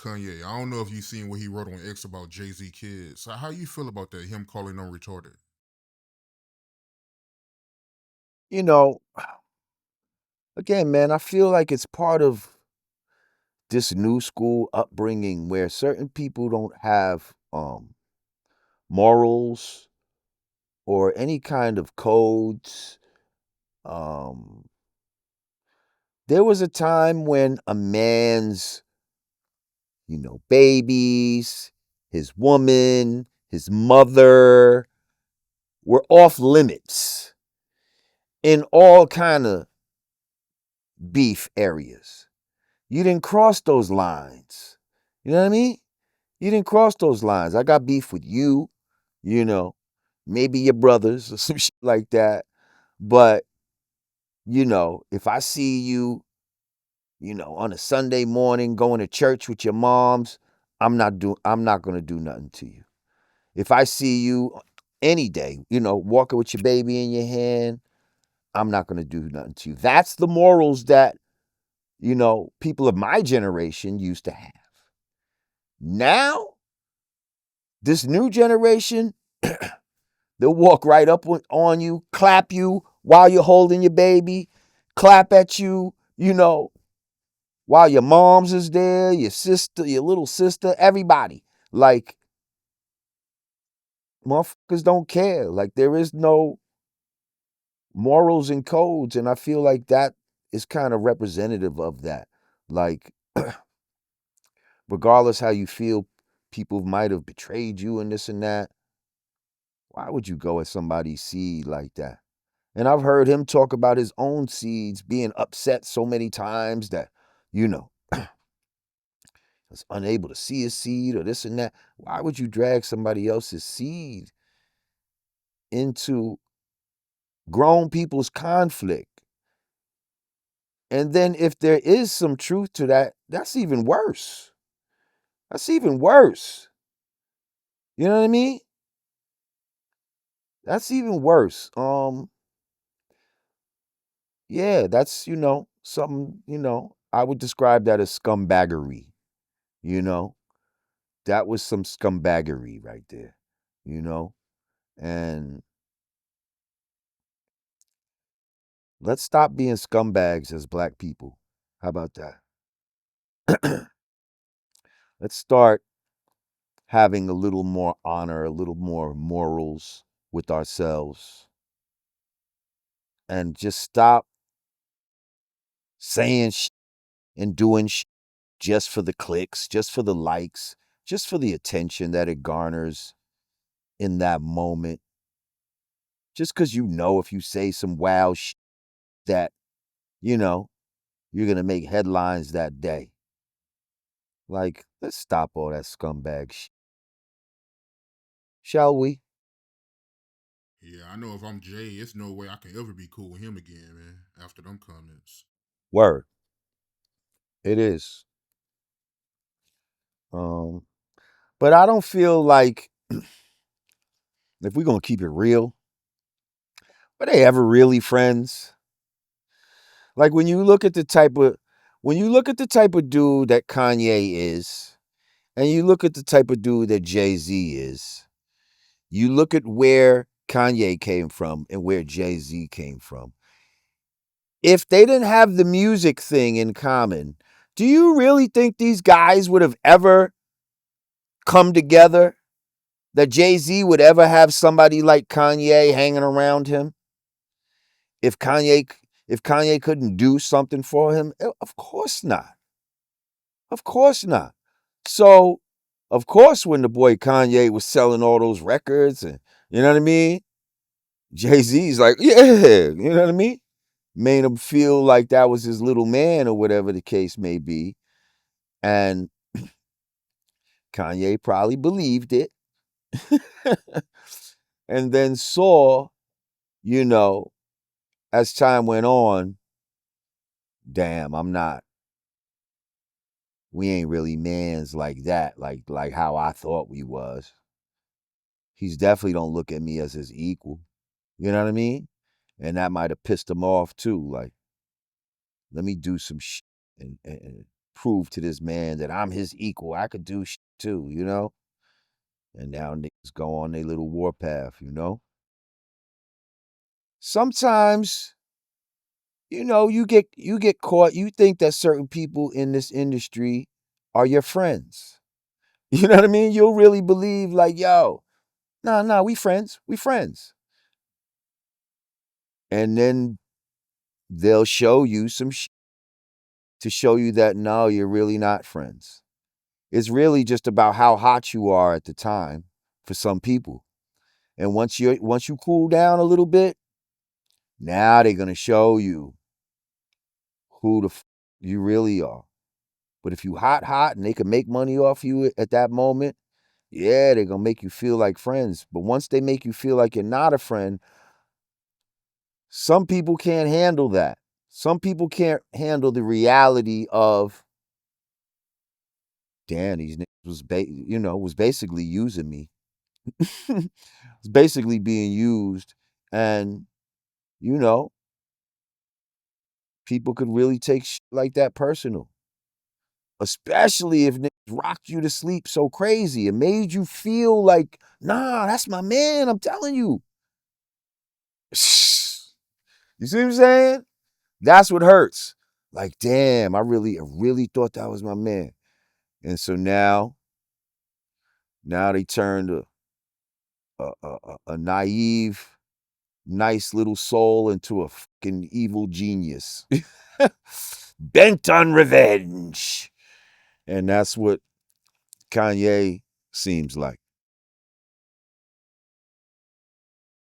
Kanye, I don't know if you seen what he wrote on X about Jay-Z kids. So how you feel about that? Him calling them retarded? You know, again, man, I feel like it's part of this new school upbringing where certain people don't have morals or any kind of codes. Um, there was a time when a man's, babies, his woman, his mother were off limits in all kind of beef areas. You didn't cross those lines. You know what I mean? You didn't cross those lines. I got beef with you, you know, maybe your brothers or some shit like that. But, if I see you, on a Sunday morning going to church with your moms, I'm not going to do nothing to you. If I see you any day, walking with your baby in your hand, I'm not going to do nothing to you. That's the morals that, people of my generation used to have. Now, this new generation, they'll walk right up on you, clap you while you're holding your baby, clap at you, while your mom's is there, your sister, your little sister, everybody. Like, motherfuckers don't care. Like, there is no morals and codes. And I feel like that is kind of representative of that. Like, regardless how you feel, people might have betrayed you and this and that. Why would you go at somebody's seed like that? And I've heard him talk about his own seeds being upset so many times that, you know, was unable to see his seed or this and that. Why would you drag somebody else's seed into grown people's conflict? And then if there is some truth to that, that's even worse. That's even worse. You know what I mean? That's even worse. Yeah, that's, something, I would describe that as scumbaggery, you know? That was some scumbaggery right there, you know? And let's stop being scumbags as black people. How about that? Let's start having a little more honor, a little more morals with ourselves, and just stop saying and doing just for the clicks, just for the likes, just for the attention that it garners in that moment. Just because if you say some wow that, you know, you're going to make headlines that day. Like, let's stop all that scumbag shall we? Yeah, I know if I'm Jay, it's no way I can ever be cool with him again, man. After them comments. Word. It is. Um, but I don't feel like, if we're going to keep it real, were they ever really friends? Like, when you look at the type of dude that Kanye is, and you look at the type of dude that Jay-Z is, you look at where Kanye came from and where Jay-Z came from. If they didn't have the music thing in common, do you really think these guys would have ever come together? That Jay-Z would ever have somebody like Kanye hanging around him? If Kanye if Kanye couldn't do something for him? Of course not. Of course not. So, of course, when the boy Kanye was selling all those records and you know what I mean? Jay-Z's like, yeah, you know what I mean? Made him feel like that was his little man or whatever the case may be. And Kanye probably believed it. And then saw, you know, as time went on, damn, we ain't really mans like that, like how I thought we was. He's definitely don't look at me as his equal. You know what I mean? And that might have pissed him off too. Like, let me do some and prove to this man that I'm his equal. I could do shit too, you know? And now niggas go on their little warpath, you know? Sometimes, you know, you get caught. You think that certain people in this industry are your friends. You know what I mean? You'll really believe like, yo, nah, we friends. We friends. And then they'll show you some shit to show you that no, you're really not friends. It's really just about how hot you are at the time for some people. And once you cool down a little bit, now they're gonna show you who you really are. But if you hot and they can make money off you at that moment, yeah, they're gonna make you feel like friends. But once they make you feel like you're not a friend, some people can't handle that. Some people can't handle the reality of, damn, these niggas was basically using me. It's basically being used, and you know, people could really take shit like that personal. Especially if niggas rocked you to sleep so crazy. It made you feel like, nah, that's my man, I'm telling you. You see what I'm saying? That's what hurts. Like, damn, I really thought that was my man. And so now they turned a naive, nice little soul into a fucking evil genius. Bent on revenge. And that's what Kanye seems like.